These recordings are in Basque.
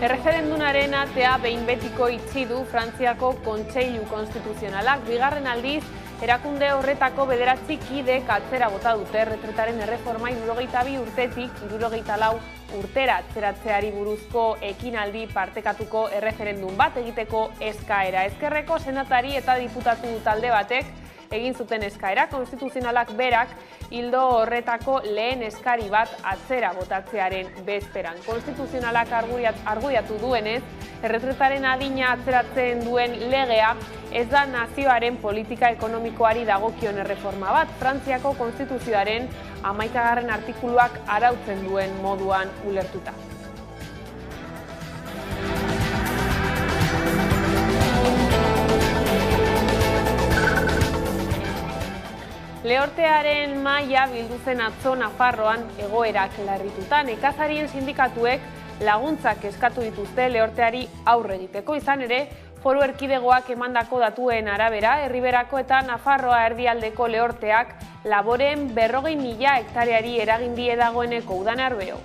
Erreferendumaren atea behin betiko itxi du Frantziako Kontseilu Konstituzionalak. Bigarren aldiz, erakunde horretako 9 kidek atzera bota dute erretretaren erreforma 72 urtetik 74 urtera atzeratzeari buruzko ekinaldi partekatuko erreferendum bat egiteko eskaera. Ezkerreko senatari eta diputatu talde batek egin zuten eskaera, konstituzionalak berak ildo horretako lehen eskari bat atzera botatzearen bezperan. Konstituzionalak argudiatu duenez, erretretaren adina atzeratzen duen legea ez da nazioaren politika ekonomikoari dagokion erreforma bat, Frantziako konstituzioaren 11. artikuluak arautzen duen moduan ulertuta. Lehortearen maila bildu zen atzo Nafarroan egoerak larrituta. Nekazarien sindikatuek laguntzak eskatu dituzte lehorteari aurre egiteko. Izan ere, Foru Erkidegoak emandako datuen arabera, Erriberako eta Nafarroa erdialdeko lehorteak laboren 40.000 hektareari eragin die dagoeneko Udane Arbeo.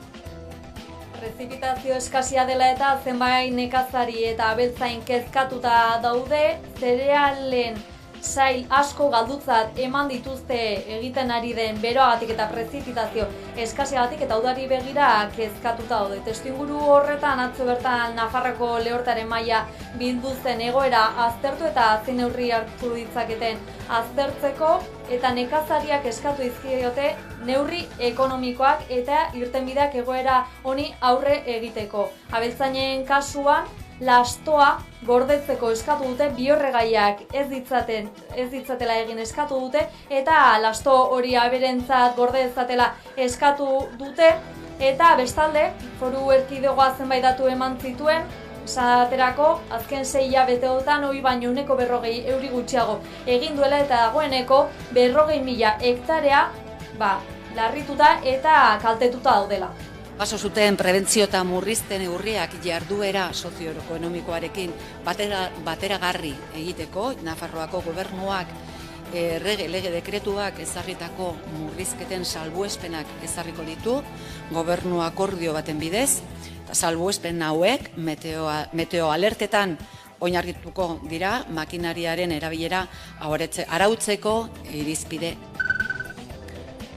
Prezipitazio eskasia dela eta zenbait nekazari eta abeltzain kezkatuta daude, zerealen sail asko galdutzat eman dituzte egiten ari den beroagatik eta prezipitazio eskasiagatik eta udari begira kezkatuta daude. Testuinguru horretan atzo bertan Nafarroko lehortearen maila bildu zen egoera aztertu eta zein neurri hartu ditzaketen aztertzeko eta nekazariak eskatu dizkiote neurri ekonomikoak eta irtenbideak egoera honi aurre egiteko. Abeltzainen kasuan lastoa gordetzeko eskatu dute, bihorregaiak ez ditzatela egin eskatu dute eta lasto hori aberentzat gorde dezatela eskatu dute eta bestalde Foru Erkidegoa zenbait datu eman zituen, esaterako azken 6 hilabeteotan hori baino 40 euri gutxiago egin duela eta dagoeneko 40.000 hektarea larrituta eta kaltetuta daudela. Baso zuten prebentzio eta murrizten neurriak jarduera sozioekonomikoarekin bateragarri egiteko, Nafarroako gobernuak lege dekretuak ezarritako murrizketen salbuespenak ezarriko ditu, gobernu akordio baten bidez, eta salbuespen hauek meteo alertetan oinarrituko dira makinariaren erabilera arautzeko irizpide.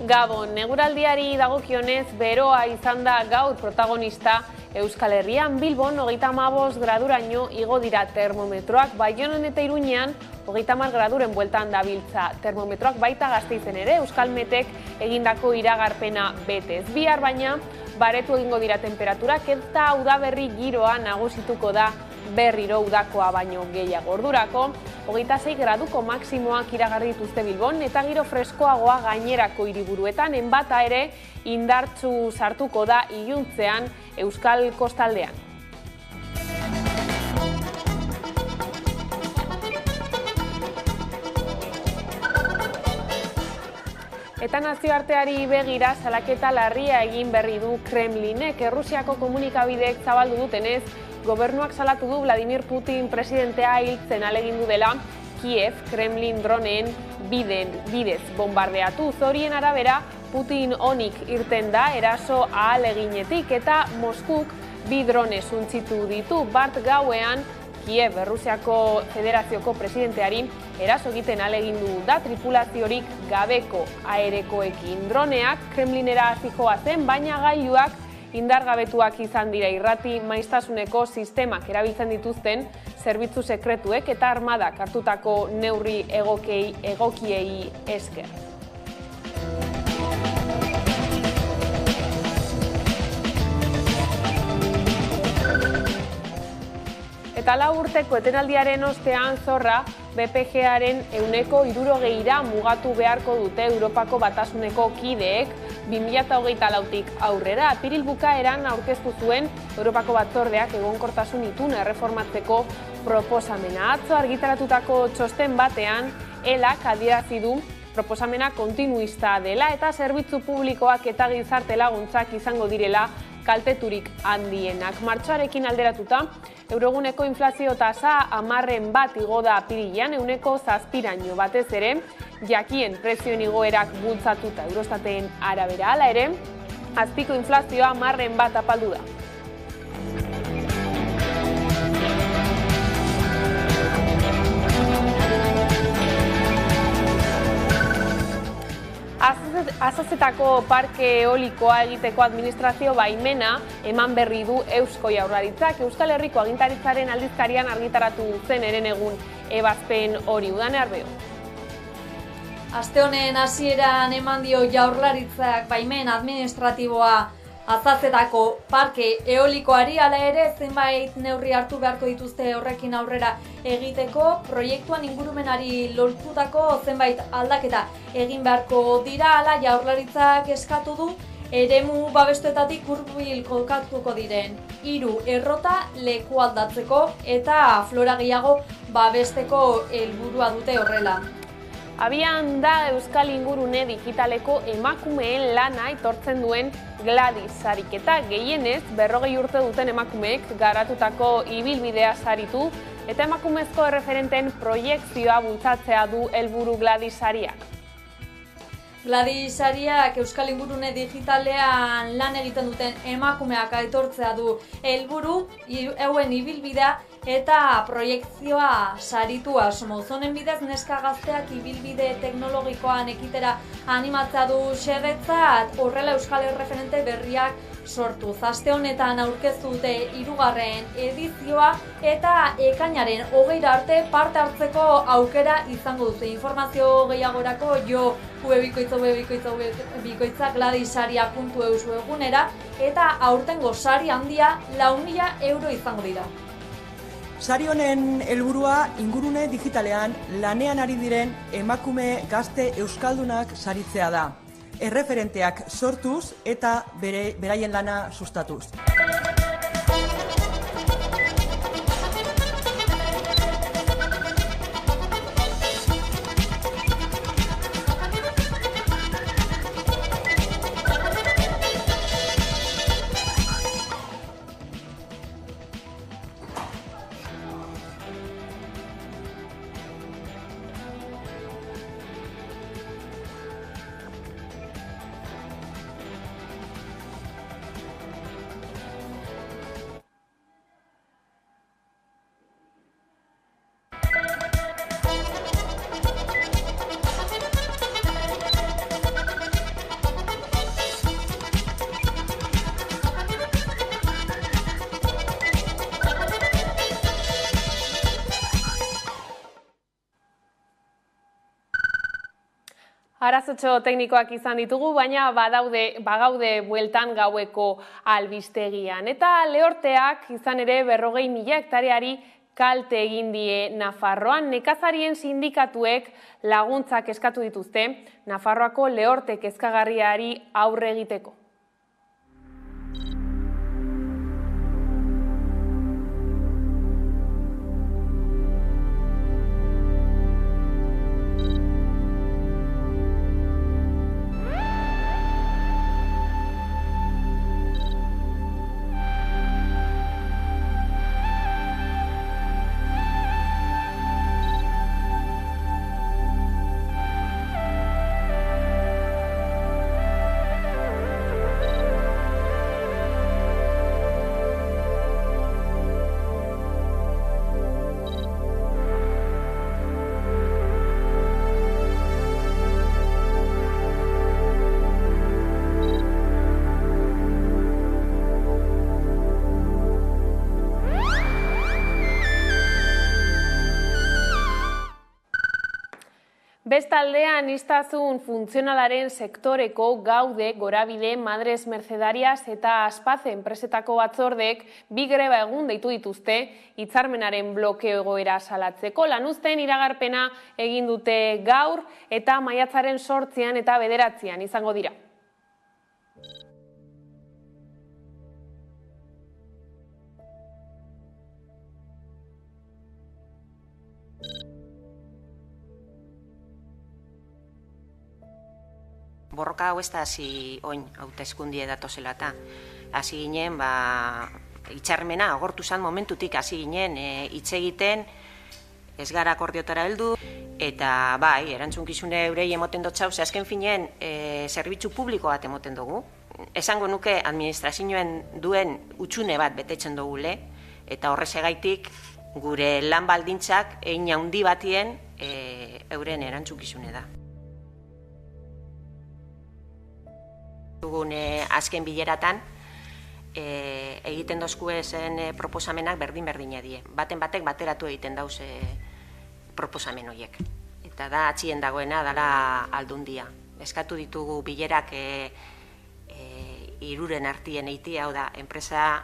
Gabon, eguraldiari dagokionez beroa izan da gaur protagonista Euskal Herrian. Bilbon 35 graduraino igo dira termometroak, Baionan eta Iruñean 30 graduren bueltan dabiltza termometroak, baita Gasteizen ere Euskalmetek egindako iragarpena betez. Bihar baina baretu egingo dira temperaturak eta udaberri giroa nagusituko da berriro udakoa baino gehiago. Ordurako 26 graduko maksimoak iragarri dituzte Bilbon eta giro freskoagoa gainerako hiriburuetan, enbata ere indartsu sartuko da iluntzean Euskal kostaldean. Eta nazioarteari begira salaketa larria egin berri du Kremlinek. Errusiako komunikabideek zabaldu dutenez, gobernuak salatu du Vladimir Putin presidentea hiltzen ahalegindu dela Kiev Kremlin droneen bidez bombardeatu. Horien arabera, Putin onik irten da eraso ahaleginetik eta Moskuk 2 drone suntsitu ditu. Bart gauean Kiev Errusiako Federazioko presidenteari eraso egiten ahalegindu da tripulaziorik gabeko aerekoekin. Droneak Kremlinera zihoa zen, baina gailuak indargabetuak izan dira. Irrati maiztasuneko sistemak erabiltzen dituzten zerbitzu sekretuek eta armadak hartutako neurri egokiei esker. Eta 4 urteko etenaldiaren ostean zorra BPG-aren 60%ra mugatu beharko dute Europako Batasuneko kideek 2024tik aurrera. Apiril bukaeran aurkeztu zuen Europako Batzordeak egonkortasun ituna erreformatzeko proposamena. Atzo argitaratutako txosten batean, ELAk adierazi du proposamena kontinuista dela eta zerbitzu publikoak eta gizarte laguntzak izango direla kalteturik handienak. Martxoarekin alderatuta, euroguneko inflazio tasa 10% igo da apirilean, 7%raino batez ere, jakien prezioen igoerak bultzatuta Eurostaten arabera. Hala ere, azpiko inflazioa 10% apaldu da. Azazetako parke eolikoa egiteko administrazio baimena eman berri du Eusko Jaurlaritzak. Euskal Herriko agintaritzaren aldizkarian argitaratu zen herenegun ebazpen hori. Udane Arbeo. Aste honen hasieran eman dio Jaurlaritzak baimen administratiboa Azazetako parke eolikoari, hala ere zenbait neurri hartu beharko dituzte horrekin aurrera egiteko. Proiektuan ingurumenari lortutako zenbait aldaketa egin beharko dira, hala Jaurlaritzak eskatu du eremu babestuetatik hurbil kokatuko diren 3 errota leku aldatzeko eta flora gehiago babesteko helburua dute horrela. Abian da Euskal Ingurune Digitaleko emakumeen lana aitortzen duen Gladys sariketa. Gehienez, 40 urte duten emakumeek garatutako ibilbidea saritu eta emakumezko erreferenten proiekzioa bultzatzea du helburu Gladys sariak. Gladys sariak Euskal Ingurune Digitalean lan egiten duten emakumeak aitortzea du helburu, hauen ibilbidea eta proiekzioa saritu asmo. Honen bidez neska gazteak ibilbide teknologikoan ekitera animatzea du xedetzat, horrela Euskal erreferente berriak sortuz. Aste honetan aurkeztu dute 3. edizioa eta ekainaren 20 arte parte hartzeko aukera izango dute. Informazio gehiagorako jo webikoitza gladysaria.eus webgunera eta aurtengo sari handia 4.000 euro izango dira. Sari honen helburua ingurune digitalean lanean ari diren emakume gazte euskaldunak saritzea da. Erreferenteak sortuz eta beraien lana sustatuz. Arazotxo teknikoak izan ditugu, baina bagaude bueltan gaueko albistegian. Eta lehorteak izan ere 40.000 hektareari kalte egin die Nafarroan. Nekazarien sindikatuek laguntzak eskatu dituzte Nafarroako lehorte kezkagarriari aurre egiteko. Bestaldean, aniztasun funtzionalaren sektoreko Gaude, Gorabide, Madres Mercedarias eta Aspaze enpresetako batzordeek 2 greba egun deitu dituzte hitzarmenaren blokeo egoera salatzeko. Lanuzteen iragarpena egin dute gaur eta maiatzaren 8 eta 9 izango dira. Borroka hau ez da hasi oin hauteskundie datozela eta hasi ginen, hitzarmena agortu zan momentutik hasi ginen hitz egiten, ez gara akordiotara heldu, eta bai, erantzunkizune eurei emoten dut ze azken finean zerbitzu publiko bat emoten dugu. Esango nuke administrazioen duen utxune bat betetzen dugule, eta horrezegaitik gure lan baldintzak hein handi batien euren erantzunkizune da. Dugun azken bileratan, egiten dozkuezen proposamenak berdin-berdina die. Baten batek bateratu egiten dauz proposamen horiek. Eta da, atxien dagoena dela Aldundia. Eskatu ditugu bilerak hiruren artien eitia, hau da, enpresa,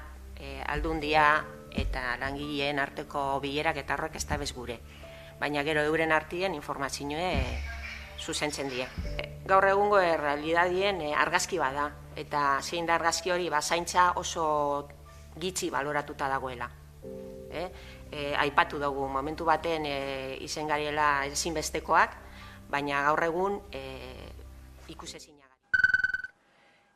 Aldundia eta langileen arteko bilerak eta horrek ez da bez gure. Baina gero euren artien informazioe zuzentzen die. Gaur egungo errealidadien argazki bada, eta zein da argazki hori zaintza oso gitxi baloratuta dagoela. Aipatu dugu, momentu baten izen gariela ezinbestekoak, baina gaur egun ikusezina.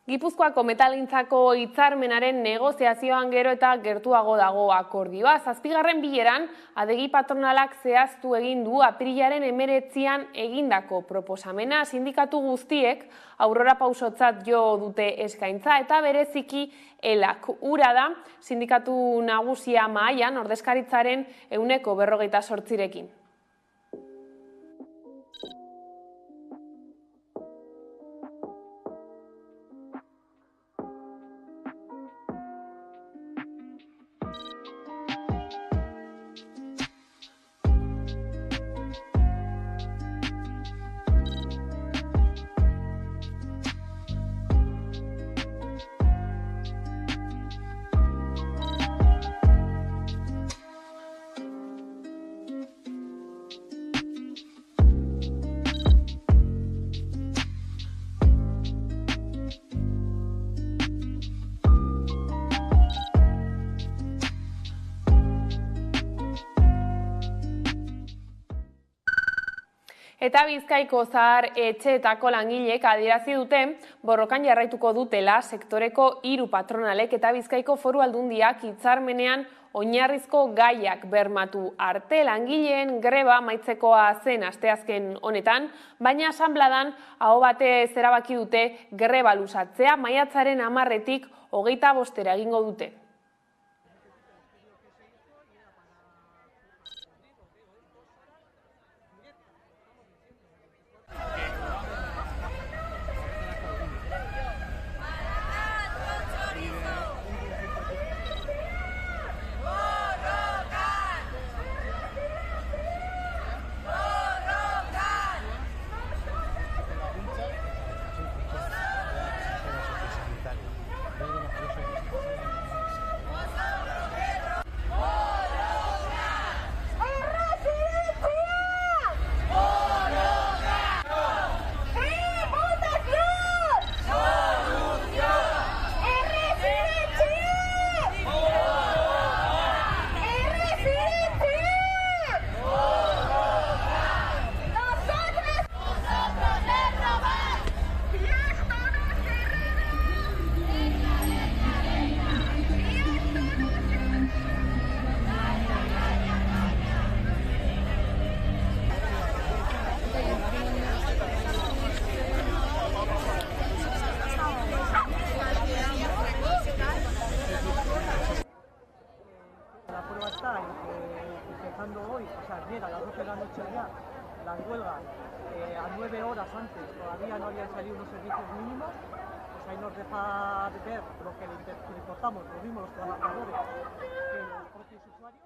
Gipuzkoako metalintzako hitzarmenaren negoziazioan gero eta gertuago dago akordioa. 7. bileran, adegi patronalak zehaztu egin du apirilaren 19an egindako proposamena. Sindikatu guztiek aurrera pausotzat jo dute eskaintza eta bereziki elak. Ura da, sindikatu nagusia mahaian ordezkaritzaren 48%rekin. Eta Bizkaiko zahar etxeetako langileek adierazi dute borrokan jarraituko dutela sektoreko 3 patronalek eta Bizkaiko Foru Aldundiak hitzarmenean oinarrizko gaiak bermatu arte. Langileen greba amaitzekoa zen asteazken honetan, baina asanbladan aho batez erabaki dute greba luzatzea, maiatzaren 10-etik 25-era egingo dute. Empezando hoy, o sea, ayer a las 12 de la noche ya, las huelgas a 9 horas antes todavía no habían salido unos servicios mínimos, pues ahí nos deja de ver lo que le importamos, lo mismo los trabajadores que los propios usuarios.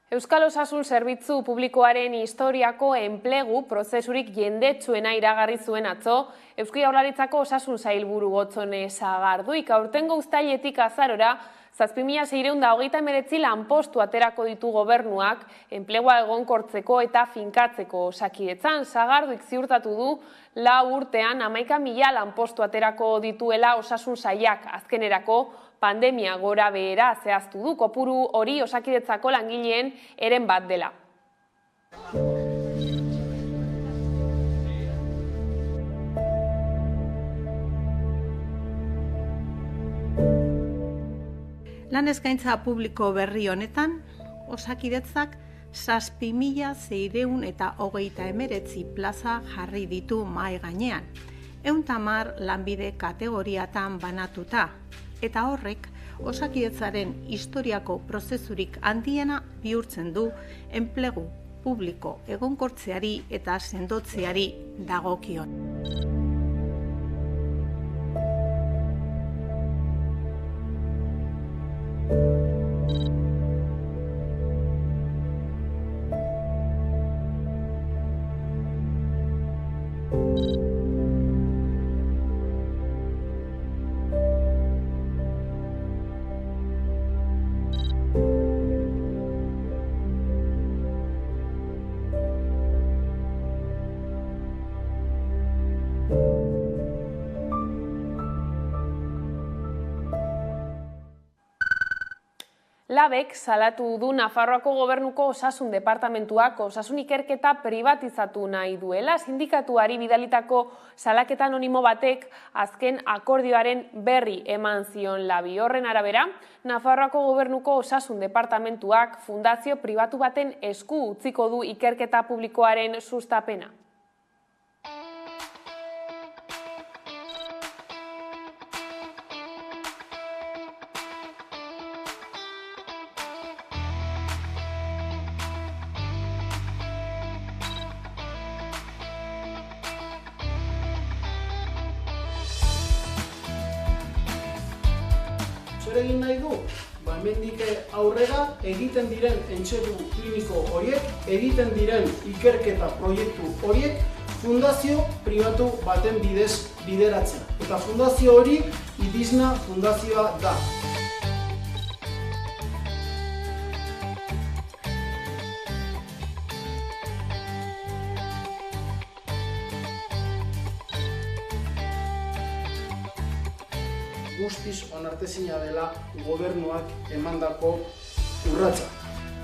Euskal Osasun Zerbitzu Publikoaren historiako enplegu prozesurik jendetsuena iragarri zuen atzo, Eusko Jaurlaritzako Osasun Sailburu Gotzone Sagarduik. Aurtengo uztailetik azarora, 7.629 lanpostu aterako ditu gobernuak enplegua egonkortzeko eta finkatzeko Osakidetzan. Sagarduik ziurtatu du 4 urtean 11.000 lanpostu aterako dituela Osasun Sailak. Azkenerako pandemia gora behera zehaztu du, kopuru hori Osakidetzako langileen eren bat dela. Lan eskaintza publiko berri honetan, Osakidetzak 7.629 plaza jarri ditu mahai gainean, 110 lanbide kategoriatan banatuta, eta horrek Osakidetzaren historiako prozesurik handiena bihurtzen du enplegu publiko egonkortzeari eta sendotzeari dagokion. Labek salatu du Nafarroako Gobernuko Osasun Departamentuak osasun ikerketa pribatizatu nahi duela. Sindikatuari bidalitako salaketa anonimo batek azken akordioaren berri eman zion Labi. Horren arabera, Nafarroako Gobernuko Osasun Departamentuak fundazio pribatu baten esku utziko du ikerketa publikoaren sustapena. Zer egin nahi du? Hemendik aurrera egiten diren entsedu kliniko horiek, egiten diren ikerketa proiektu horiek fundazio pribatu baten bidez bideratzea. Eta fundazio hori Idisna fundazioa da. Guztiz onartezina dela gobernuak emandako urratsa.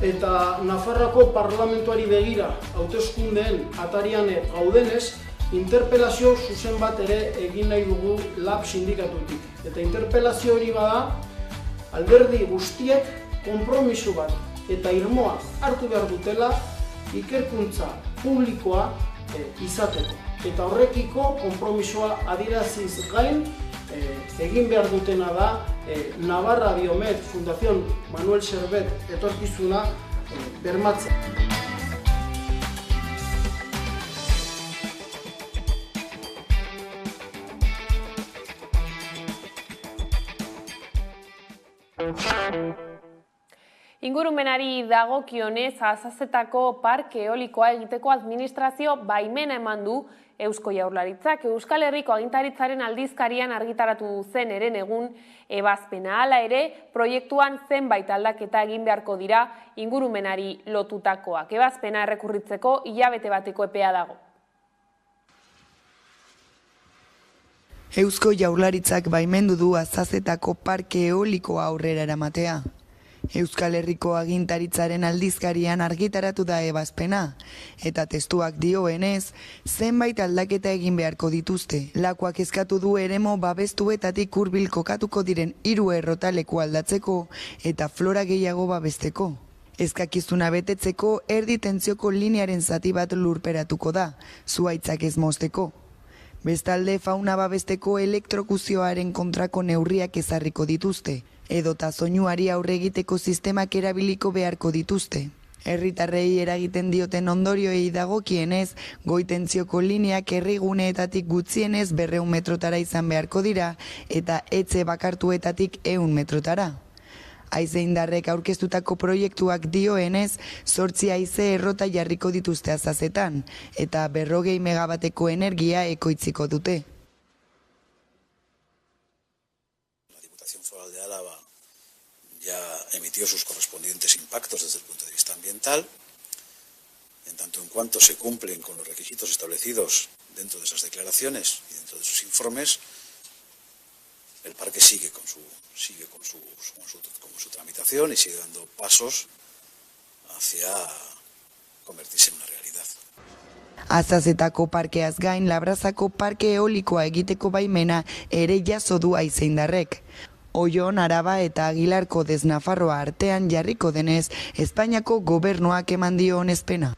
Eta Nafarroako parlamentuari begira hauteskundeen atarian gaudenez, interpelazio zuzen bat ere egin nahi dugu LAB sindikatutik. Eta interpelazio hori bada, alderdi guztiek konpromiso bat eta irmoa hartu behar dutela ikerkuntza publikoa izateko. Eta horrekiko konpromisoa adieraziz gain, egin behar dutena da Navarra Biomed Fundación Manuel Servet etorkizuna bermatzea. Ingurumenari dagokionez Azazetako parke eolikoa egiteko administrazio baimena eman du Eusko Jaurlaritzak. Euskal Herriko agintaritzaren aldizkarian argitaratu zen herenegun ebazpena. Hala ere, proiektuan zenbait aldaketa egin beharko dira ingurumenari lotutakoak. Ebazpena errekurritzeko hilabete bateko epea dago. Eusko Jaurlaritzak baimendu du Azazetako parke eolikoa aurrera eramatea. Euskal Herriko agintaritzaren aldizkarian argitaratu da ebazpena, eta testuak dioenez, zenbait aldaketa egin beharko dituzte. Lakuak eskatu du eremu babestuetatik hurbil kokatuko diren 3 errotaleku aldatzeko eta flora gehiago babesteko. Eskakizuna betetzeko erdi tentzioko linearen zati bat lurperatuko da, zuhaitzak ez mozteko. Bestalde fauna babesteko elektrokuzioaren kontrako neurriak ezarriko dituzte, edota soinuari aurre egiteko sistemak erabiliko beharko dituzte. Herritarrei eragiten dioten ondorioei dagokienez, goi-tentzioko lineak herriguneetatik gutxienez 200 metrotara izan beharko dira eta etxe bakartuetatik 100 metrotara. Haize indarrek aurkeztutako proiektuak dioenez, 8 haize errota jarriko dituzte Azazetan, eta 40 megabateko energia ekoitziko dute. La Diputación Foral de Álava ya emitió sus correspondientes impactos desde el punto de vista ambiental, en tanto en cuanto se cumplen con los requisitos establecidos dentro de esas declaraciones y dentro de sus informes, el parque sigue con su tramitación y sigue dando pasos hacia convertirse en una realidad. Azazetako parkeaz gain, Labrazako parke eolikoa egiteko baimena ere jaso du haize indarrek. Oion, Araba eta Agilarko dez Nafarroa artean jarriko denez, Espainiako gobernuak eman dio onespena.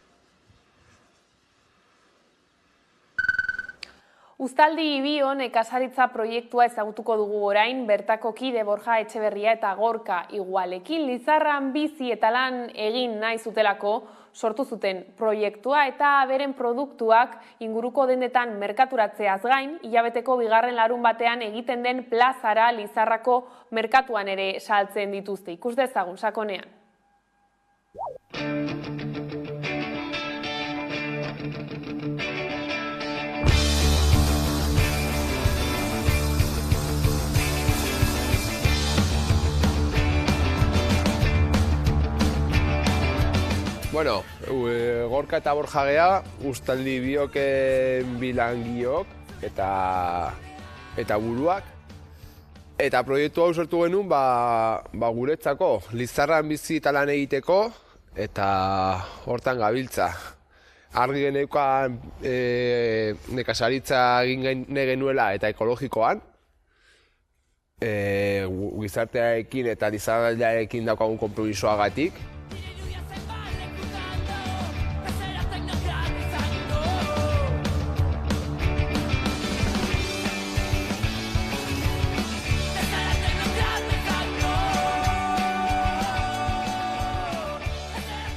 Uztaldi Ibion nekazaritza proiektua ezagutuko dugu orain, bertako kide Borja Etxeberria eta Gorka Igualekin Lizarran bizi eta lan egin nahi zutelako sortu zuten proiektua eta beren produktuak inguruko dendetan merkaturatzeaz gain, hilabeteko 2. larun batean egiten den plazara Lizarrako merkatuan ere saltzen dituzte. Ikus dezagun sakonean. Bueno, Gorka eta Borja gea, Uztaldi Ibioken bilangiok eta buruak. Eta proiektu hau sortu genuen guretzako, Lizarran bizi eta lan egiteko, eta hortan gabiltza. Argi geneukan nekazaritza egin genuela eta ekologikoan, gizartearekin eta Lizarraldearekin daukagun konpromisoagatik.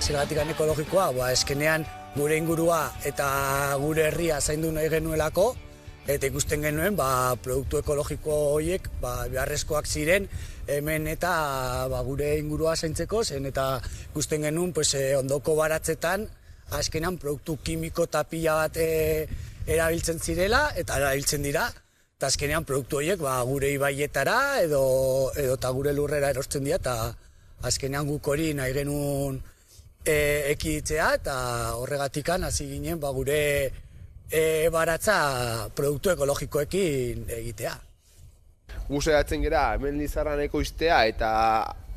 Zergatik ekologikoa, eskenean gure ingurua eta gure herria zaindu nahi genuelako, eta ikusten genuen produktu ekologiko horiek beharrezkoak ziren hemen eta gure ingurua zaintzeko, zen eta ikusten genuen ondoko baratzetan azkenean produktu kimiko eta pila bat erabiltzen zirela eta erabiltzen dira, eta azkenean produktu horiek gure ibaietara edo eta gure lurrera erosten dira, eta azkenean guk hori nahi genuen ekiditzea, eta horregatikan hasi ginen gure baratza produktu ekologikoekin egitea. Gu saiatzen gera hemen Lizarran ekoiztea eta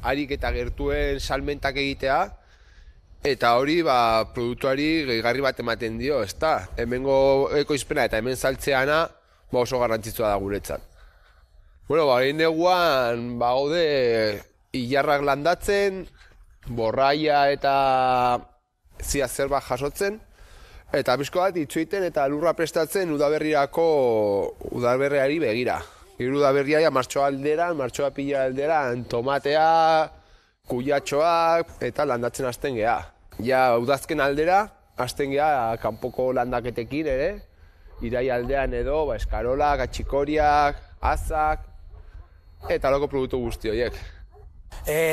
harik eta gertuen salmentak egitea, eta hori produktuari gehigarri bat ematen dio, ezta? Hemengo ekoizpena eta hemen saltzeana oso garrantzitsua da guretzat. Egin neguan gaude ilarrak landatzen, borraia eta zia zerbait jasotzen, eta bizko bat itxoiten eta lurra prestatzen udaberriari begira. Udaberria martxoa alderan, martxoa pila alderan, tomatea, kuiatxoak eta landatzen hasten geha. Ja udazken aldera, hasten geha kanpoko landaketekin ere, irai aldean edo, eskarolak, atxikoriak, azak, eta loko produktu guzti horiek.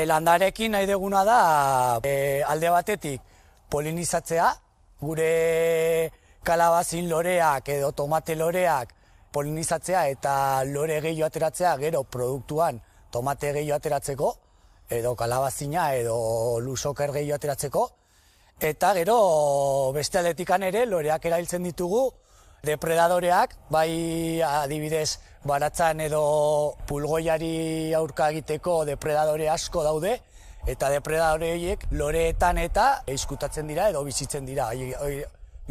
Landarekin nahi duguna da alde batetik polinizatzea, gure kalabazin loreak edo tomate loreak polinizatzea eta lore gehiago ateratzea gero produktuan tomate gehiago ateratzeko, edo kalabazina edo lusoker gehiago ateratzeko, eta gero beste aldetikan ere loreak erabiltzen ditugu depredadoreak, bai adibidez baratzan edo pulgoiari aurka egiteko depredadore asko daude, eta depredadore horiek loreetan eta izkutatzen dira edo bizitzen dira.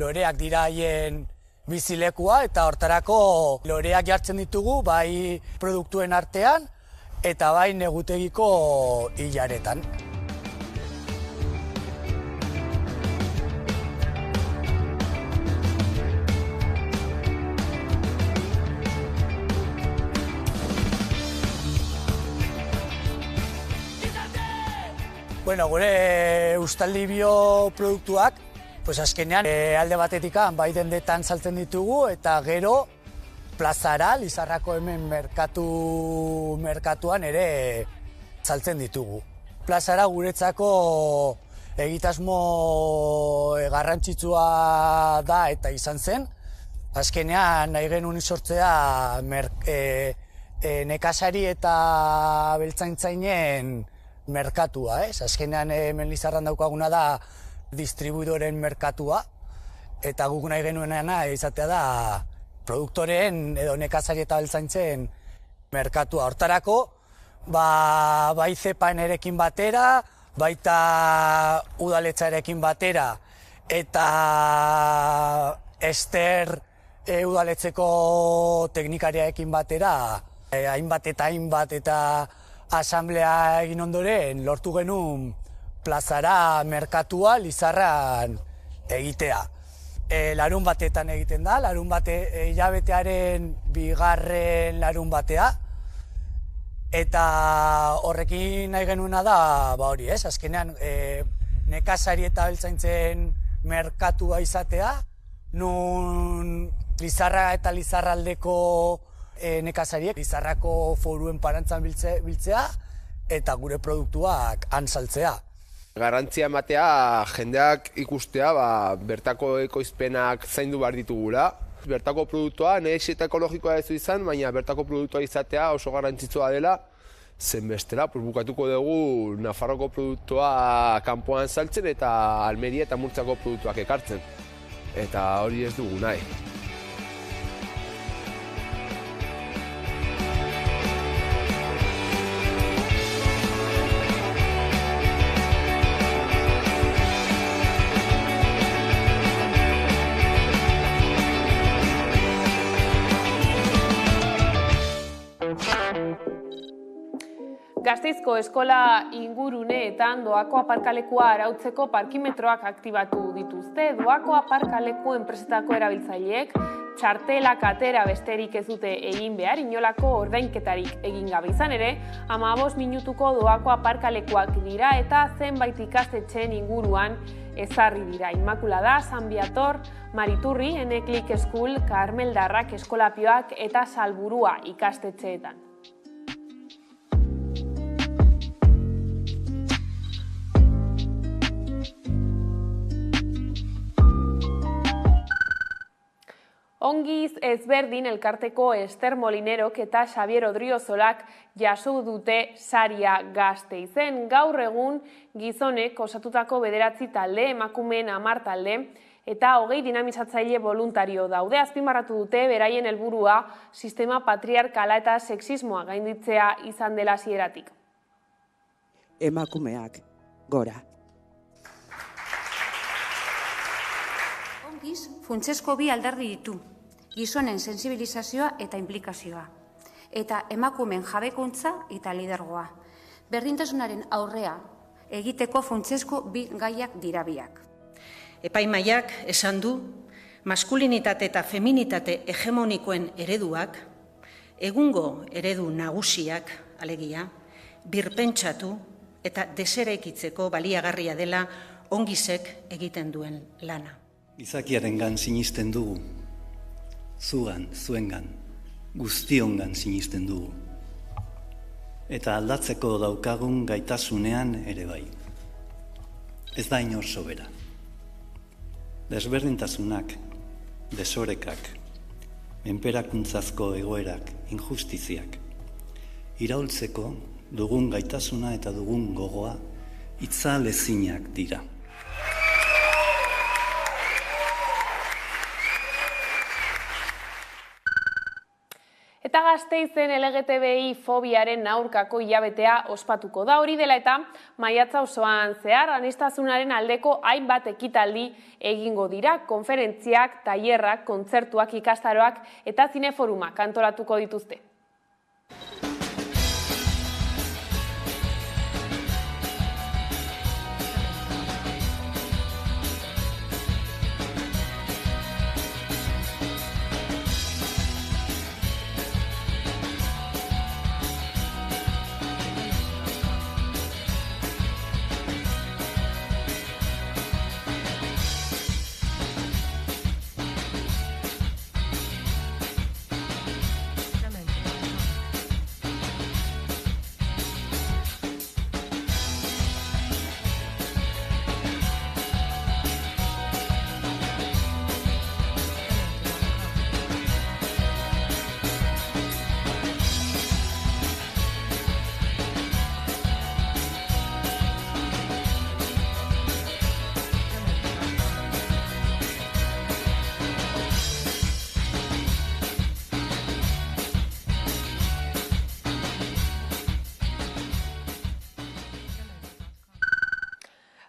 Loreak dira haien bizilekua, eta hortarako loreak jartzen ditugu bai produktuen artean eta bai negutegiko hilaretan. Gure ustaldi bioproduktuak azkenean alde batetikan bai dendetan saltzen ditugu, eta gero plazara, Lizarrako hemen merkatuan ere saltzen ditugu. Plazara guretzako egitasmo garrantzitsua da eta izan zen. Azkenean nahi genuen sortzea nekazari eta beltzaintzainen merkatua, azkenean hemen Lizarran daukaguna da distribuidoren merkatua, eta guk nahi genuenena izatea da produktoreen edo nekazari eta beltzaintzen merkatua. Hortarako, bai zepaenerekin batera, baita udaletxarekin batera, eta ester udaletzeko teknikariarekin batera, hainbat eta asamblea egin ondoren lortu genuen plazara merkatua Lizarran egitea. Larun batetan egiten da, larun bate hilabetearen bigarren larun batea, eta horrekin nahi genuena da hori, azkenean nekazari eta beltzaintzen merkatua izatea, nun Lizarra eta Lizarraldeko nekazariek Lizarrako foruen parantzan biltzea eta gure produktuak han saltzea. Garrantzia ematea jendeak ikustea bertako ekoizpenak zaindu behar ditugula. Bertako produktua, nahiz eta ekologikoa ez du izan, baina bertako produktua izatea oso garrantzitsua dela, zen bestela, bukatuko dugu Nafarroko produktua kanpoan saltzen eta Almeria eta Murtziako produktuak ekartzen. Eta hori ez dugu nahi. Gasteizko eskola inguruneetan doako aparkalekua arautzeko parkimetroak aktibatu dituzte. Doako aparkaleku enpresetako erabiltzaileek txartelak atera besterik ez dute egin behar, inolako ordainketarik egin gabe izan ere, 15 minutuko doako aparkalekuak dira eta zenbait ikastetxeen inguruan ezarri dira. Inmaculada, San Viator, Mariturri, Eneklik School, Karmeldarrak eskolapioak eta Salburua ikastetxeetan. Ongiz ezberdin elkarteko Ester Molinerok eta Xavier Odriozolak jaso dute saria Gasteizen. Gaur egun gizonek osatutako 9 talde, emakumeen 10 talde eta 20 dinamizatzaile voluntario daude. Azpimarratu dute beraien helburua sistema patriarkala eta sexismoa gainditzea izan dela hasieratik. Emakumeak gora. Ongiz, funtsezko bi alderdi ditu, gizonen sensibilizazioa eta implikazioa, eta emakumeen jabekuntza eta lidergoa. Berdintasunaren aurrea egiteko funtsezko bi gaiak dira biak. Epaimaiak esan du, maskulinitate eta feminitate hegemonikoen ereduak, egungo eredu nagusiak, alegia, birpentsatu eta deseraikitzeko baliagarria dela Ongizek egiten duen lana. Gizakiarengan sinisten dugu, zugan, zuengan, guztiongan sinisten dugu. Eta aldatzeko daukagun gaitasunean ere bai. Ez da inor sobera. Desberdintasunak, desorekak, menperakuntzazko egoerak, injustiziak, iraultzeko dugun gaitasuna eta dugun gogoa itzalezinak dira. Eta Gasteizen LGTBI fobiaren aurkako hilabetea ospatuko da. Hori dela eta maiatza osoan zehar aniztasunaren aldeko hainbat ekitaldi egingo dira, konferentziak, tailerrak, kontzertuak, ikastaroak eta zineforumak antolatuko dituzte.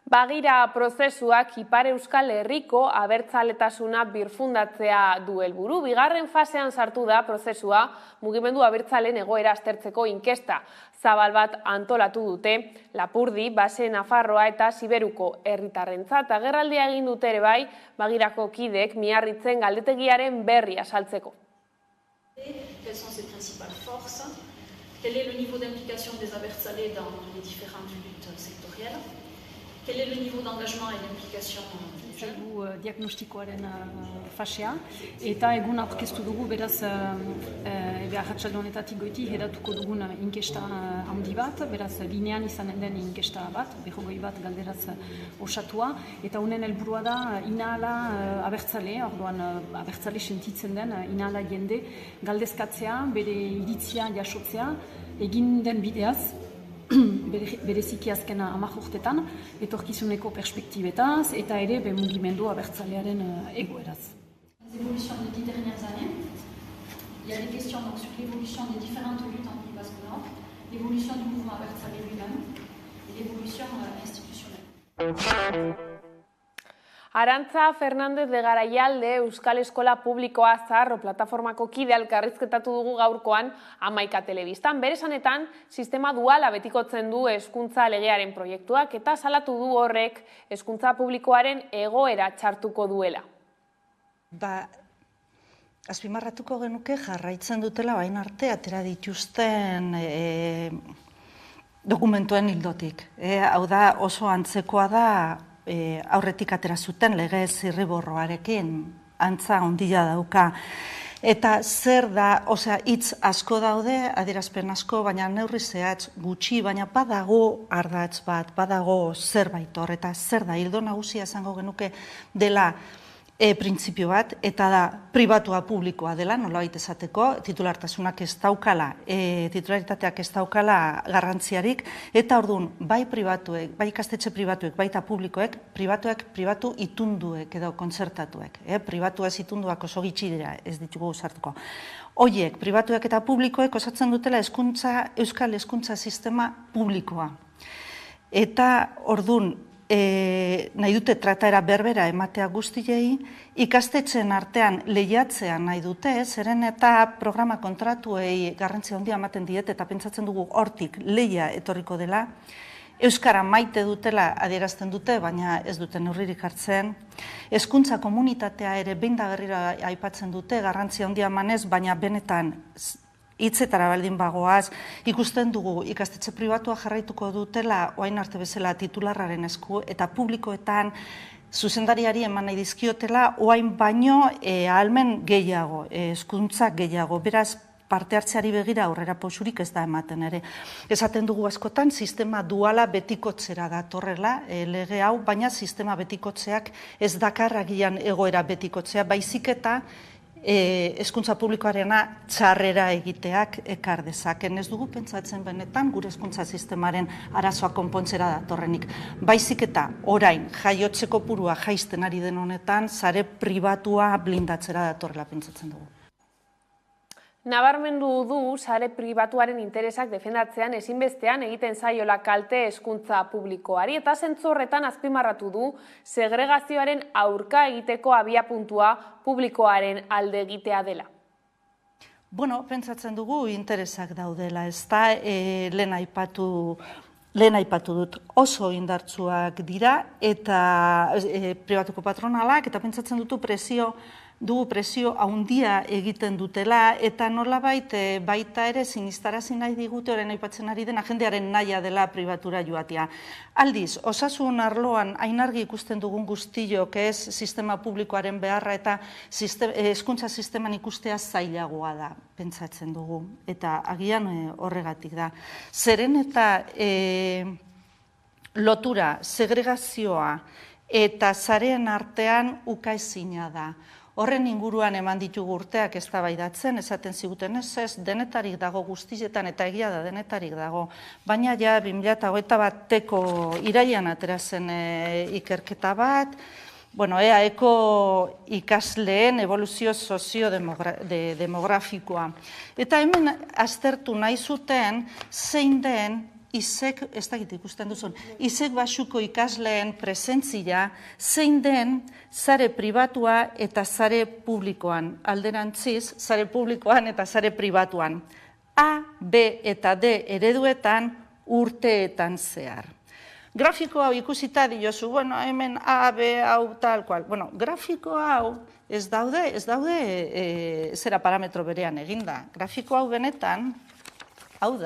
Bagira prozesuak Ipar Euskal Herriko abertzaletasuna birfundatzea du helburu. Bigarren fasean sartu da prozesua mugimendu abertzalen egoera aztertzeko inkesta. Zabal bat antolatu dute Lapurdi, Base Nafarroa eta Siberuko herritarrentzat. Agerraldia egin dute ere bai, Bagirako kidek Miarritzen galdetegiaren berri azaltzeko. Quelles sont ses principales forces? Quel est le niveau d'implication des abertzalés dans les différentes luttes sectorielles? Quel est le niveau d'engagement et d'implication des jeunes? Diagnostikoaren fasea, eta egun aurkeztu dugu beraz arratsalde honetatik goiti hedatuko dugun inkesta handi bat, beraz linean izanen den inkesta bat, 21 bat galderaz osatua, eta honen helburua da inahala abertzale, orduan abertzale sentitzen den inahala jende galdezkatzea, bere iritzia jasotzea, egin den bideaz, bereziki azken 10 urtetan, etorkizuneko perspektibetaz eta ere mugimendu abertzalearen egoeraz. Les évolutions des 10 dernières années, il y a des questions donc, sur l'évolution des différentes luttes en Pays Basque Nord, l'évolution du mouvement abertzale lui-même et l'évolution institutionnelle. Arantza Fernandez de Garaialde Euskal Eskola Publikoa Zaharro plataformako kide elkarrizketatu dugu gaurkoan Hamaika Telebistan. Bere esanetan, sistema duala betikotzen du hezkuntza legearen proiektuak eta salatu du horrek hezkuntza publikoaren egoera txartuko duela. Azpimarratuko genuke jarraitzen dutela bain arte atera dituzten dokumentuen hildotik. Hau da oso antzekoa da aurretik atera zuten lege zirriborroarekin antza handia dauka. Eta zer da, hitz asko daude, adierazpen asko, baina neurri zehatz gutxi, baina badago ardatz bat, badago zerbait hor, eta zer da, ildo nagusia esango genuke dela printzipio bat, eta da pribatua publikoa dela, nolabait esateko, titulartasunak ez daukala, titularitateak ez daukala garrantziarik, eta orduan, bai pribatuek, bai ikastetxe pribatuek, baita publikoek, pribatu itunduek edo kontzertatuek. Pribatu ez itunduak oso gitxi dira, ez ditugu sartuko. Hoiek, pribatuek eta publikoek osatzen dutela euskal hezkuntza sistema publikoa. Eta orduan, nahi dute trataera berbera ematea guztiei, ikastetxeen artean lehiatzea nahi dute, zeren eta programa kontratuei garrantzia handia ematen diet eta pentsatzen dugu hortik lehia etorriko dela, euskara maite dutela adierazten dute, baina ez duten neurririk hartzen, hezkuntza komunitatea ere behin da berriro aipatzen dute, garrantzia handia emanez, baina benetan hitzetara baldin bagoaz, ikusten dugu ikastetxe pribatua jarraituko dutela orain arte bezala titularraren esku eta publikoetan zuzendariari eman nahi dizkiotela orain baino ahalmen gehiago, hezkuntza gehiago. Beraz, parte hartzeari begira aurrera pausurik ez da ematen ere. Esaten dugu askotan, sistema duala betikotzera datorrela lege hau, baina sistema betikotzeak ez dakar agian egoera betikotzea, baizik eta hezkuntza publikoarena txarrera egiteak ekar dezaken. Ez dugu pentsatzen benetan gure hezkuntza sistemaren arazoa konpontzera datorrenik. Baizik eta orain jaiotze kopurua jaisten ari den honetan, sare pribatua blindatzera datorrela pentsatzen dugu. Nabarmendu du sare pribatuaren interesak defendatzean ezinbestean egiten zaiola kalte hezkuntza publikoari eta zentzu horretan azpimarratu du segregazioaren aurka egiteko abiapuntua publikoaren alde egitea dela. Bueno, pentsatzen dugu interesak daudela, ez da lehen aipatu dut oso indartsuak dira eta pribatuko patronalak eta pentsatzen dugu presio handia egiten dutela eta nolabait baita ere sinistarazi nahi digute orain aipatzen ari dena jendearen nahia dela pribatura joatea. Aldiz, osasun arloan hain argi ikusten dugun guztiok ez sistema publikoaren beharra eta hezkuntza sisteman ikustea zailagoa da, pentsatzen dugu. Eta agian horregatik da. Zeren eta lotura, segregazioa eta sareen artean ukaezina da. Horren inguruan eman ditugu urteak eztabaidatzen, esaten ziguten ez denetarik dago guztietan eta egia da denetarik dago. Baina ja 2021ko irailean atera zen ikerketa bat, EAEko ikasleen eboluzio sozio-demografikoa. Eta hemen aztertu nahi zuten zein den izek, ez dakit ikusten duzun, izek basuko ikasleen presentzia zein den sare pribatua eta sare publikoan. Alderantziz, sare publikoan eta sare pribatuan. A, B eta D ereduetan urteetan zehar. Grafiko hau ikusita diozu, hemen A, B, hau, tal, kual. Grafiko hau ez daude zera parametro berean eginda. Grafiko hau benetan, hau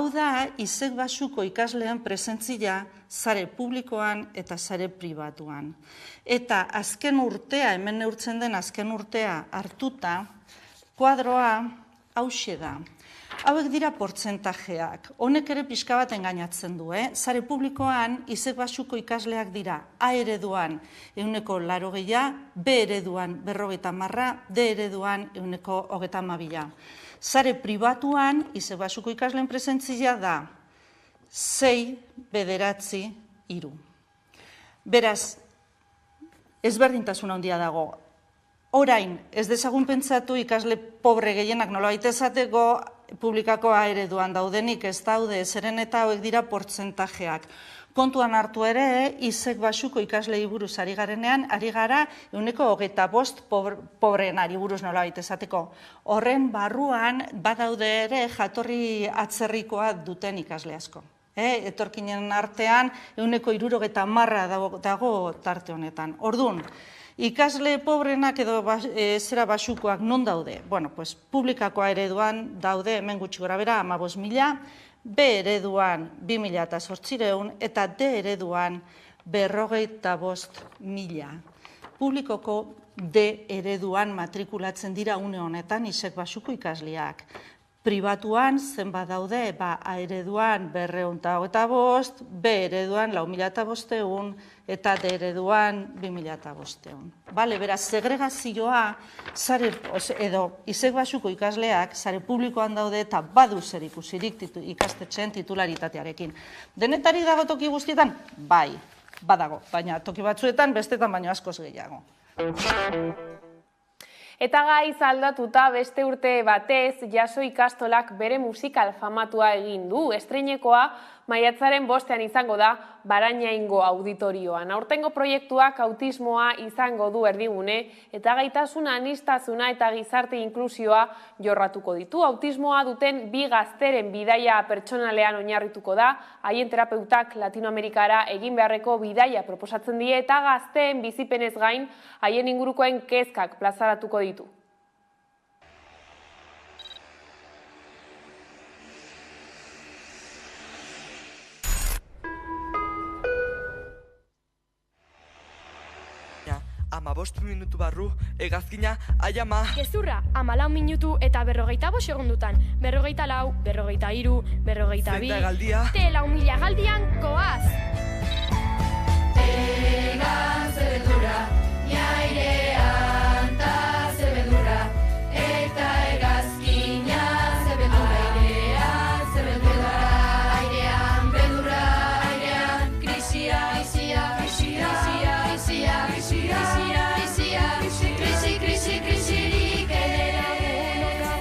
da izek basuko ikasleen presentzia sare publikoan eta sare pribatuan. Eta azken urtea, hemen neurtzen den azken urtea hartuta, kuadroa hauxe da. Hauek dira portzentajeak. Honek ere pixka bat engainatzen du. Sare publikoan izek basuko ikasleak dira A ereduan 80%, B ereduan 50%, D ereduan 32%. Sare pribatuan izek basuko ikasleen presentzia da 6, 9, 3. Beraz, ezberdintasuna handia dago. Orain, ez dezagun pentsatu ikasle pobre gehienak nolabait esateko publikakoa ereduan daudenik ez daude, zeren eta hauek dira portzentajeak. Kontuan hartu ere, izek basuko ikaslei buruz ari garenean, ari gara 25% pobreenari buruz nolabait esateko. Horren barruan badaude ere jatorri atzerrikoa duten ikasle asko. Etorkinen artean 60% dago tarte honetan. Orduan, ikasle pobrenak edo zera basukoak non daude? Bueno, pues publikakoa ereduan daude hemen gutxi gora bera 15.000, B ereduan 2.800 eta D ereduan 45.000. Publikoko D ereduan matrikulatzen dira une honetan izek basuko ikasleak. Pribatuan zenbat daude, A ereduan 225, B ereduan 4.500 eta D ereduan 2.500. Bale, beraz, segregazioa edo izek basuko ikasleak sare publikoan daude eta badu zer ikusirik ikastetxeen titularitatearekin. Denetari dago toki guztietan? Bai, badago, baina toki batzuetan bestetan baino askoz gehiago. Eta gaiz aldatuta beste urte batez, Jaso ikastolak bere musikal famatua egin du. Estreinekoa maiatzaren 5ean izango da Barainaingo auditorioan. Aurtengo proiektuak autismoa izango du erdigune eta gaitasuna, aniztasuna eta gizarte inklusioa jorratuko ditu. Autismoa duten 2 gazteren bidaia pertsonalean oinarrituko da, haien terapeutak Latinoamerikara egin beharreko bidaia proposatzen die eta gazteen bizipenez gain haien ingurukoen kezkak plazaratuko ditu. Amabost minutu barru, egazkina, aiama... Gezurra, 14 minutu eta 45 segundutan. 44, 43, 42... Zeta galdia... Te 4.000 galdian, koaz! Egan zebedura, jairean ta zebedura, eta egazkina zebedura, airean zebedura, airean bedura, airean krisia, krisia, krisia, krisia,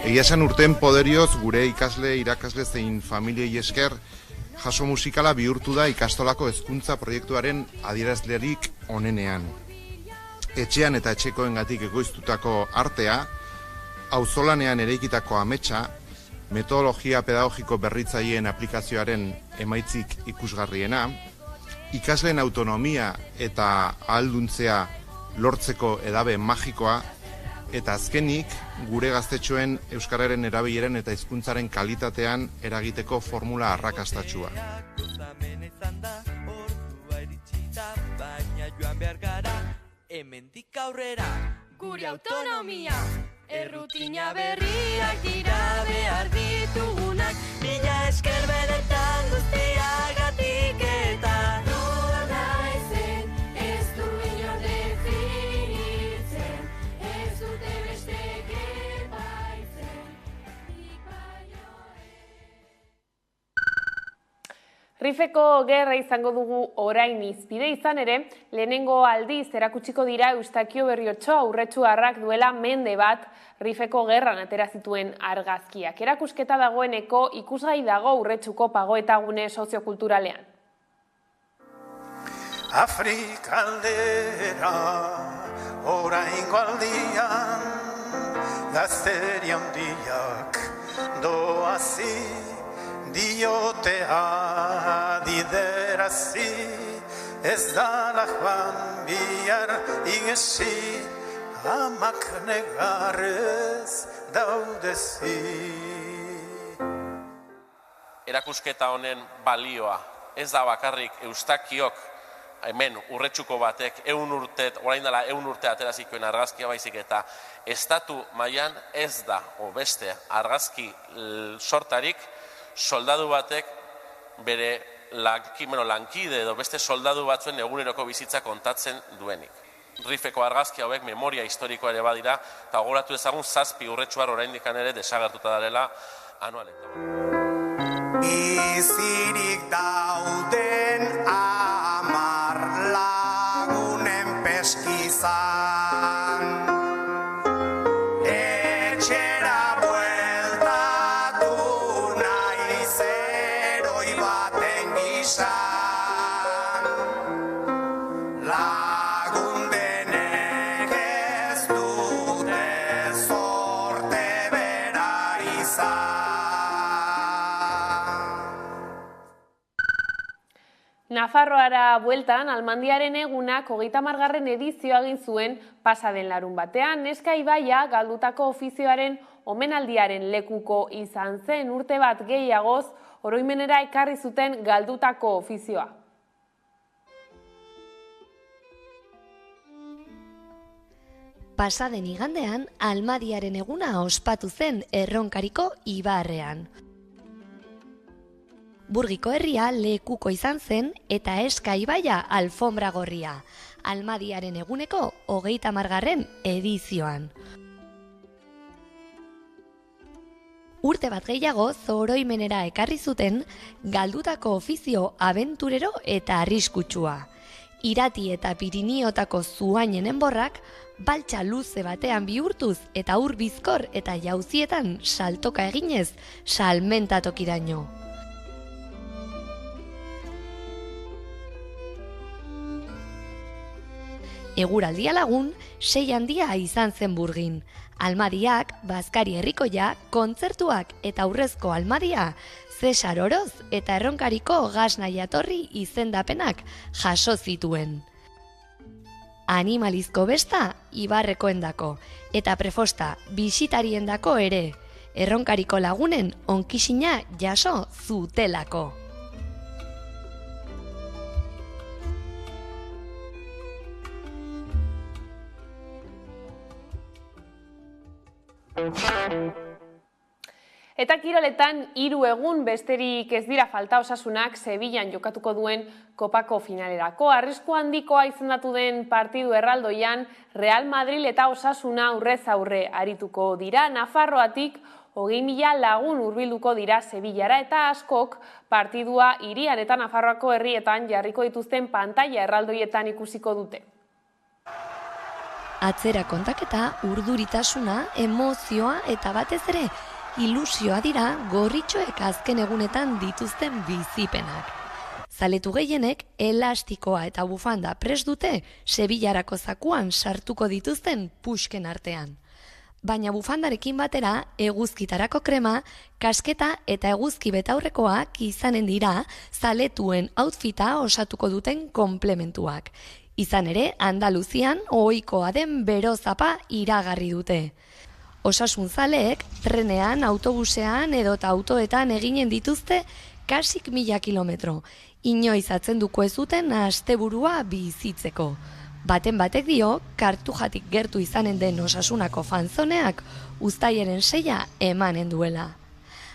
Egia esan urten poderioz gure ikasle, irakasle zein familiei esker jaso musikala bihurtu da ikastolako hezkuntza proiektuaren adierazlerik onenean. Etxean eta etxekoengatik ekoiztutako artea, auzolanean eraikitako ametsa, metodologia pedagogiko berritzaileen aplikazioaren emaitzik ikusgarriena, ikasleen autonomia eta ahalduntzea lortzeko edabe magikoa, eta azkenik, gure gaztetxoen euskararen erabileren eta hizkuntzaren kalitatean eragiteko formula arrakastatsua. Hemendik aurrera, gure autonomia, errutina berriak dira behar ditugunak, mila esker benetan guztiagatik eta nola ezen, ez du inor definitzen, ez dute bestek epaitzen, nik baino. Rifeko gerra izango dugu orain izpide izan ere, lehenengo aldiz erakutsiko dira Eustakio Berriotxo aurretsuarrak duela mende bat Rifeko gerran atera zituen argazkiak. Erakusketa dagoeneko ikusgai dago Urretxuko pagoetagune soziokulturalean. Afrikaldera oraingo aldian gazteri handiak doazi diotea diderazi ez dala joan bihar igesi amak negarrez daudezi. Erakusketa honen balioa ez da bakarrik Eustakiok hemen Urretxuko batek orain dela 100 urte atera zituen argazkia baizik eta estatu mailan ez da beste argazki sortarik soldadu batek bere lankide edo beste soldadu batzuen eguneroko bizitza kontatzen duenik. Rifeko argazki hauek memoria historikoa ere badira eta gogoratu ezagun 7 urretsuar oraindik ere desagertuta darela anualetan. Bizirik dauden 10 lagunen peskizan etxera bueltatu izan, lagun denek ez dute zorte bera izan. Nafarroara bueltan, Almandiaren egunak 30. edizioa egin zuen pasaden larun batean. Neska Ibaia galdutako ofizioaren omenaldiaren lekuko izan zen, urte bat gehiagoz oroimenera ekarri zuten galdutako ofizioa. Pasaden igandean, Almadiaren eguna ospatu zen Erronkariko ibarrean. Burgiko herria lekuko izan zen eta Eska Ibaia alfombra gorria, Almadiaren eguneko 30. edizioan. Urte bat gehiago oroimenera ekarri zuten galdutako ofizio abenturero eta arriskutsua. Irati eta Piriniotako zuainen enborrak baltsa luze batean bihurtuz eta ur bizkor eta jauzietan saltoka eginez salmentatokiraino. Eguraldia lagun, 6 handia izan zen Burgin. Almadiak, Bazkari herrikoia, kontzertuak eta aurrezko Almadia, Cesar Oroz eta Erronkariko Gasna jatorri izendapenak jaso zituen. Animalizko besta Ibarrekoendako eta prefosta bisitariendako ere, Erronkariko lagunen onkixina jaso zutelako. Eta kiroletan 3 egun besterik ez dira falta Osasunak Sevillan jokatuko duen kopako finalerako. Arrisku handikoa izendatu den partidu erraldoian Real Madrid eta Osasuna aurrez aurre arituko dira. Nafarroatik 20.000 lagun hurbilduko dira Sevillara eta askok partidua hirian eta Nafarroako herrietan jarriko dituzten pantaila erraldoietan ikusiko dute. Atzera kontaketa, urduritasuna, emozioa eta batez ere ilusioa dira gorritxoek azken egunetan dituzten bizipenak. Zaletu gehienek elastikoa eta bufanda prest dute Sevillarako zakuan sartuko dituzten puxken artean. Baina bufandarekin batera eguzkitarako krema, kasketa eta eguzki betaurrekoak izanen dira zaletuen outfita osatuko duten komplementuak. Izan ere, Andaluzian ohikoa den berozapa iragarri dute. Osasunzaleek trenean, autobusean edota autoetan eginen dituzte kasik 1000 kilometro. Inoiz atzenduko ez zuten asteburua bizitzeko. Baten batek dio, Kartujatik gertu izanen den Osasunako fanzoneak uztailaren 6 emanen duela.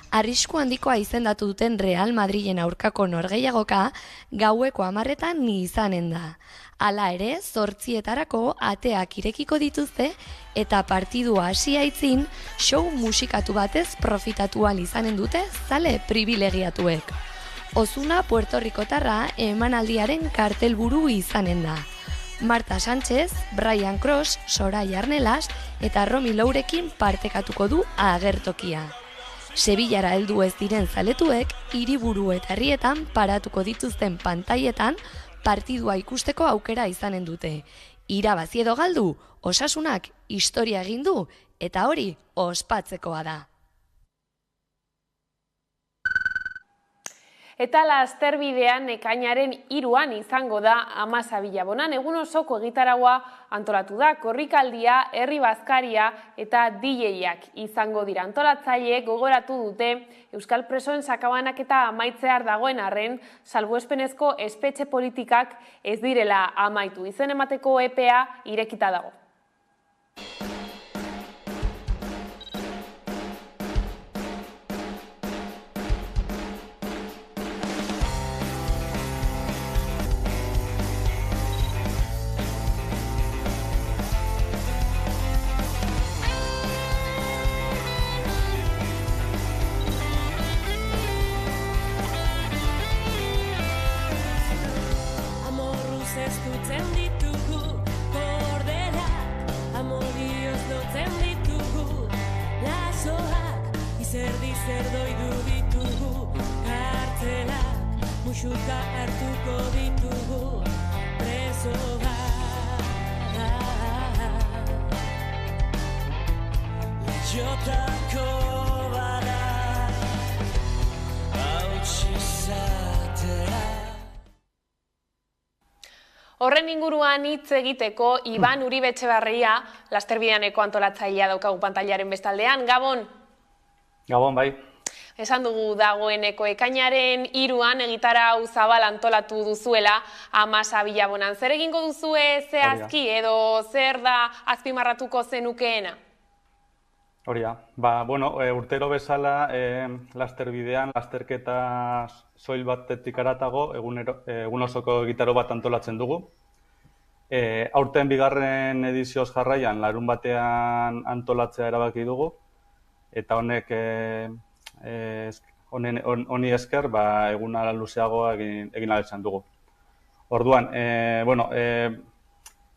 Arrisku handikoa izendatu duten Real Madrilen aurkako norgehiagoka gaueko 10etan izanen da. Hala ere, 8etarako ateak irekiko dituzte eta partidua hasia itzin show musikatu batez profitatu ahal izanen dute zale privilegiatuek. Ozuna Puerto Ricotarra emanaldiaren kartelburu izanen da. Marta Sánchez, Brian Cross, Soraya Arnelas eta Romy Lourekin partekatuko du agertokia. Sevillara heldu ez diren zaletuek hiriburu eta herrietan paratuko dituzten pantailetan partidua ikusteko aukera izanen dute. Irabazi edo galdu, Osasunak historia egin du eta hori ospatzekoa da. Eta lasterbidean ekainaren 3an izango da Amasa Bilabonan. Egun osoko egitaragua antolatu da, korrikaldia, herri bazkaria eta DJak izango dira. Antolatzaileek gogoratu dute Euskal presoen sakabanaketa amaitzear dagoen arren, salbuespenezko espetxe politikak ez direla amaitu. Izen emateko epea irekita dago. musuka hartuko ditugu presoa. Jotako bada hautsi zatera. Horren inguruan hitz egiteko Iban Uribe Etxebarria, Lasterbideaneko antolatzailea daukagu pantailaren bestaldean. Gabon? Gabon, bai. Esan dugu dagoeneko ekainaren 3an egitarau zabal antolatu duzuela Amasa Bilabonan. Zer egingo duzue zehazki edo zer da azpimarratuko zenukeena? Hori da. Urtero bezala Lasterbidean lasterketa soil batetik aratago egun osoko egitaro bat antolatzen dugu. Aurten bigarren edizioz jarraian larun batean antolatzea erabaki dugu eta honi esker eguna luzeagoa egin ahal izan dugu. Orduan,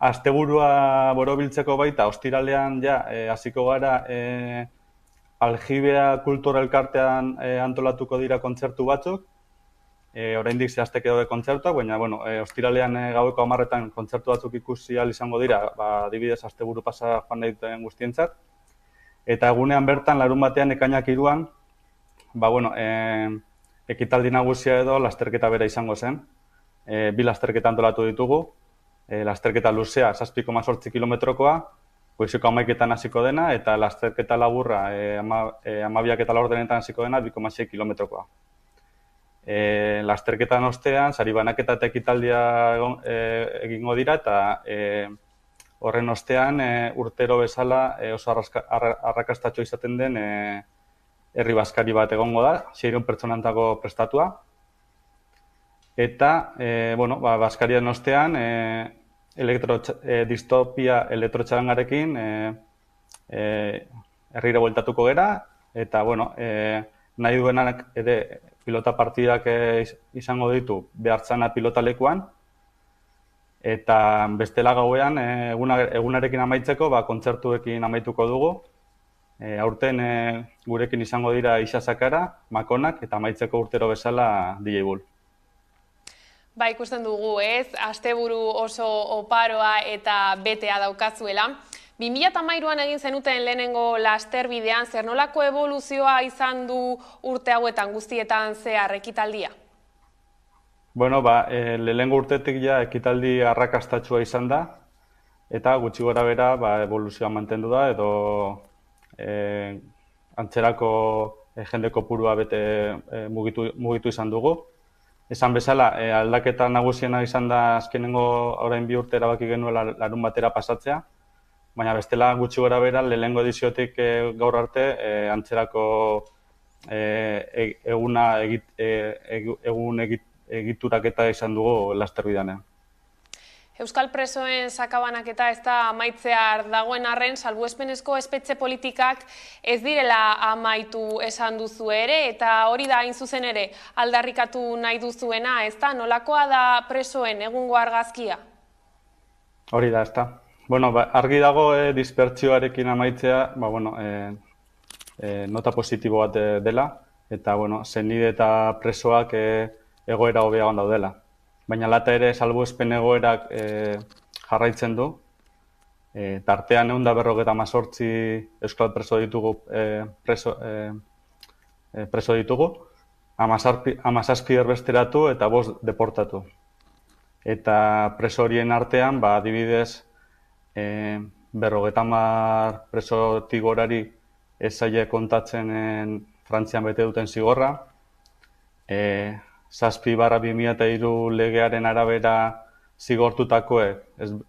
asteburua borobiltzeko baita, ostiralean hasiko gara Aljibea Kultura Elkartean antolatuko dira kontzertu batzuk. Oraindik zehazteke daude kontzertuak, baina ostiralean gaueko 10etan kontzertu batzuk ikusi ahal izango dira, adibidez asteburu pasa joan nahi duten guztientzat. Eta egunean bertan, larun batean ekainak 3an, ekitaldi nagusia edo lasterketa bera izango zen. 2 lasterketa antolatu ditugu. Lasterketa luzea 7,8 kilometrokoa, goizeko 11etan hasiko dena, eta lasterketa laburra 12:04 hasiko dena 2,6 kilometrokoa. Lasterketan ostean, sari banaketa eta ekitaldia egingo dira, eta horren ostean urtero bezala oso arrakastatxo izaten den herri bazkari bat egongo da, 600 pertsonantako prestatua. Eta, bazkarien ostean, distopia elektrotxarangarekin herrire bueltatuko gera, eta, nahi duenak ere pilota partidak izango ditu behartzana pilota lekuan, eta bestela gauean egunarekin amaitzeko kontzertuekin amaituko dugu. Aurten gurekin izango dira Ixasakara, Makonak, eta amaitzeko urtero bezala DJ Bull. Ikusten dugu, asteburu oso oparoa eta betea daukazuela. 2013an egin zenuten lehenengo Lasterbidean, zer nolako evoluzioa izan du urte hauetan guztietan zehar ekitaldia? Lehenengo urtetik ekitaldi arrakastatsua izan da, eta gutxi gora bera evoluzioa mantendu da, edo antzerako jende kopurua bete mugitu izan dugu. Esan bezala, aldaketa nagusiena izan da azkenengo orain 2 urte erabaki genuela larun batera pasatzea, baina bestela gutxi gora bera lehenengo ediziotik gaur arte antzerako egun egituraketa izan dugu Lasterbidean. Euskal presoen sakabanaketa ez da amaitzear dagoen arren, salbuespenezko espetxe politikak ez direla amaitu esan duzu ere, eta hori da hain zuzen ere aldarrikatu nahi duzuena, ez da? Nolakoa da presoen egungo argazkia? Hori da, ez da. Argi dago dispertsioarekin amaitzea, nota positibo bat dela, eta zenide eta presoak egoera hobeagoan daudela. Baina lata ere salbuespen egoerak jarraitzen du. Tartean 158 euskal preso ditugu, 17 erbesteratu eta 5 deportatu. Eta preso horien artean, adibidez, 50 presotik gorari ez zaie kontatzen Frantzian bete duten zigorra. 7/2003 legearen arabera zigortutakoek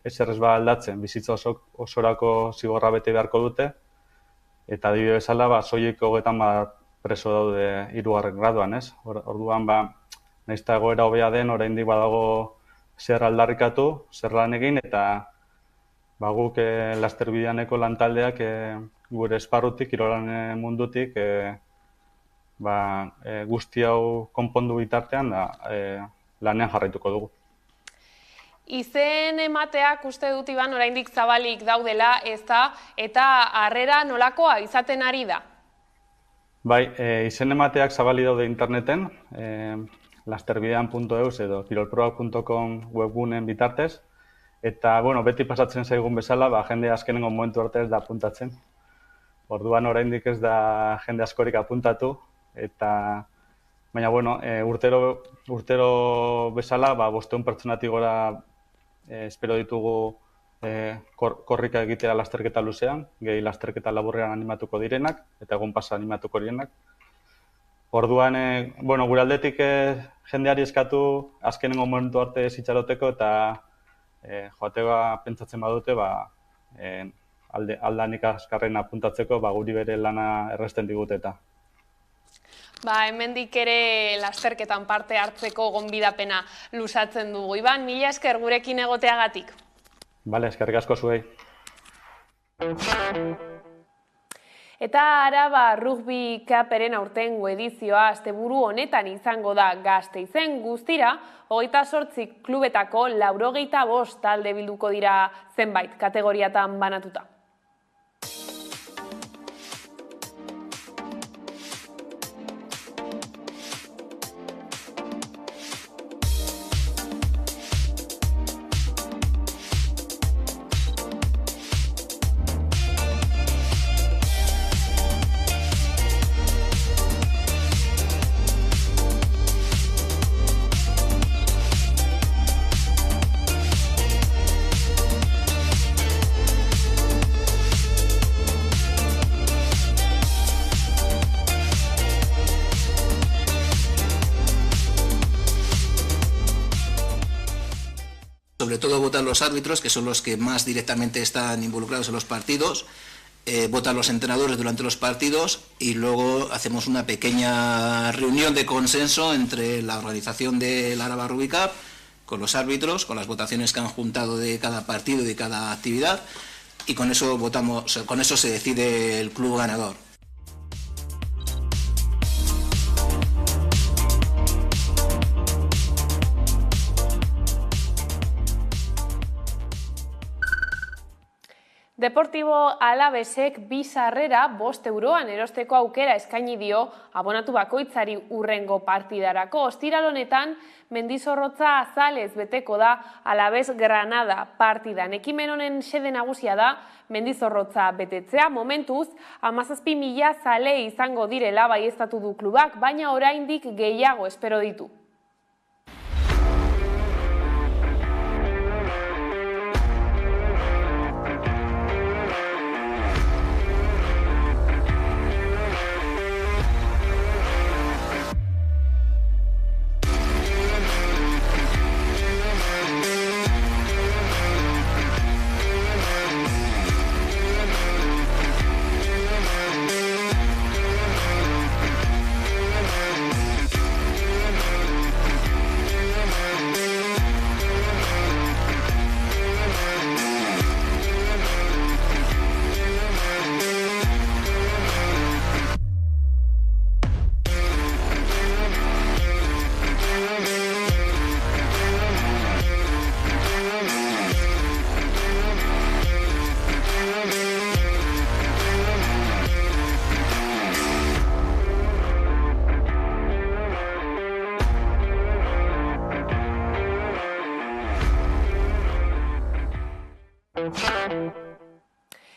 ezer ez aldatzen bizitza osorako zigorra bete beharko dute, eta adibide bezala soilik 30 preso daude 3. graduan, ez? Orduan nahiz eta egoera hobea den, oraindik badago zer aldarrikatu, zer lan egin, eta guk Lasterbideaneko lantaldeak gure esparrutik, kirolaren mundutik, guzti hau konpondu bitartean lanean jarraituko dugu. Izen emateak uste dut Iban oraindik zabalik daudela, ez da, eta harrera nolakoa izaten ari da? Izen emateak zabali daude interneten, lasterbidean.eus edo kirolprobak.com webguneen bitartez. Eta, bueno, beti pasatzen zaigun bezala, jende azkenengo momentu arte ez da apuntatzen. Orduan oraindik ez da jende askorik apuntatu, baina, bueno, urtero bezala, 500 pertsonatik gora espero ditugu korrika egitea lasterketa luzean, gehi lasterketa laburrean animatuko direnak, eta egun pasa animatuko direnak. Orduan, gure aldetik jendeari eskatu azkenengo momentu arte ez itxaroteko, eta joatega pentsatzen badute, aldanik azkarren apuntatzeko, guri bere lana erresten digute eta. Hemendik ere lasterketan parte hartzeko gonbidapena luzatzen dugu. Iban, mila esker gurekin egoteagatik. Bale, eskerrik asko zuei. Eta Araba Rugby Cuperen aurtengo edizioa asteburu honetan izango da Gasteizen. Guztira, 28 klubetako 95 talde bilduko dira zenbait kategoriatan banatuta. Sobre todo votan los árbitros, que son los que más directamente están involucrados en los partidos, votan los entrenadores durante los partidos y luego hacemos una pequeña reunión de consenso entre la organización del Araba Rugby Cup, con los árbitros, con las votaciones que han juntado de cada partido y de cada actividad, y con eso con eso se decide el club ganador. Deportibo Alavesek 2 sarrera 5 euroan erosteko aukera eskaini dio abonatu bakoitzari hurrengo partidarako. Ostiral honetan Mendizorrotza azalez beteko da Alaves Granada partidan. Ekimen honen xede nagusia da Mendizorrotza betetzea. Momentuz 17.000 zale izango direla baieztatu du klubak, baina oraindik gehiago espero ditu.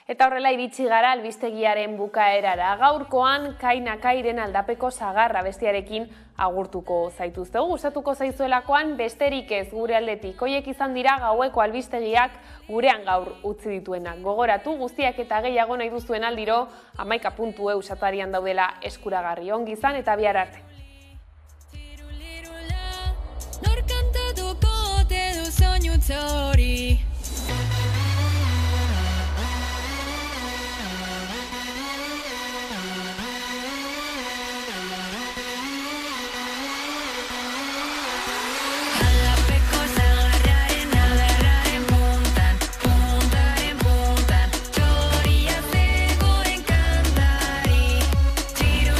Eta horrela iritsi gara albistegiaren bukaerara. Gaurkoan Kainakairen aldapeko sagarra bestiarekin agurtuko zaituztegu. Gustatuko zaizuelakoan besterik ez gure aldetik. Hoiek izan dira gaueko albistegiak gurean gaur utzi dituenak. Gogoratu guztiak eta gehiago nahi duzuen aldiro 11.eus atarian daudela eskuragarri. Ongi izan eta bihar arte. Nor kantatuko te du soinu tzori. Tiro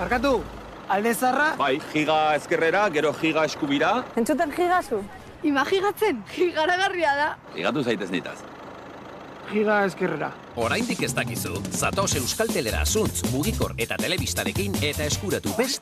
Barkatu, alde zarra? Bai, giga ezkerrera, gero giga eskubira. Entzuten gigazu? Imagigatzen, gigaragarria da. Ligatu zaitez nitaz. Giga ezkerrera. Oraindik ez dakizu, zatoz Euskaltelera zuntz, mugikor eta telebistarekin eta eskuratu beste